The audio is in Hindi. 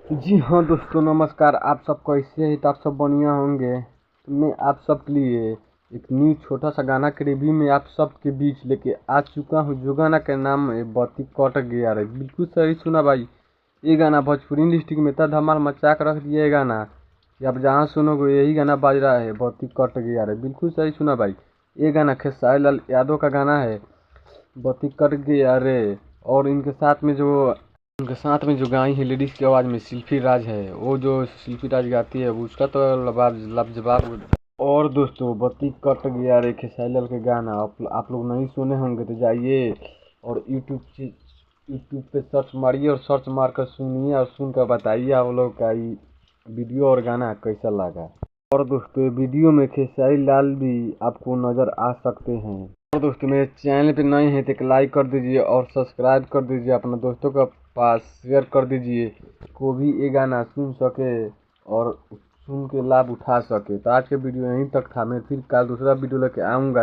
जी हाँ दोस्तों, नमस्कार। आप सब कैसे हैं? तो आप सब बढ़िया होंगे। तो मैं आप सब के लिए एक न्यू छोटा सा गाना के रिव्यू में आप सब के बीच लेके आ चुका हूँ, जो गाना का नाम है बत्ती कट गया रे। बिल्कुल सही सुना भाई। ये गाना भोजपुरी इंडस्ट्री में इतना धमाल मचा के रख दिया। ये गाना कि आप जहाँ सुनोगे यही गाना बाज रहा है, बत्ती कट गया रे। बिल्कुल सही सुना भाई। ये गाना खेसारी लाल यादव का गाना है, बत्ती कट गया रे। और उनके साथ में जो गाई है लेडीज की आवाज़ में शिल्पी राज है, वो जो शिल्पी राज गाती है उसका तो लाजवाब। और दोस्तों, बत्ती कट गया रे खेसारी लाल के गाना आप लोग नहीं सुने होंगे तो जाइए और यूट्यूब पे सर्च मारिए और सर्च मार कर सुनिए और सुन कर बताइए आप लोग का ये वीडियो और गाना कैसा लगा। और दोस्तों, वीडियो में खेसारी लाल भी आपको नज़र आ सकते हैं। और दोस्तों, मेरे चैनल पे नए हैं तो एक लाइक कर दीजिए और सब्सक्राइब कर दीजिए, अपने दोस्तों के पास शेयर कर दीजिए, को भी ये गाना सुन सके और सुन के लाभ उठा सके। तो आज के वीडियो यहीं तक था। मैं फिर कल दूसरा वीडियो लेके आऊँगा।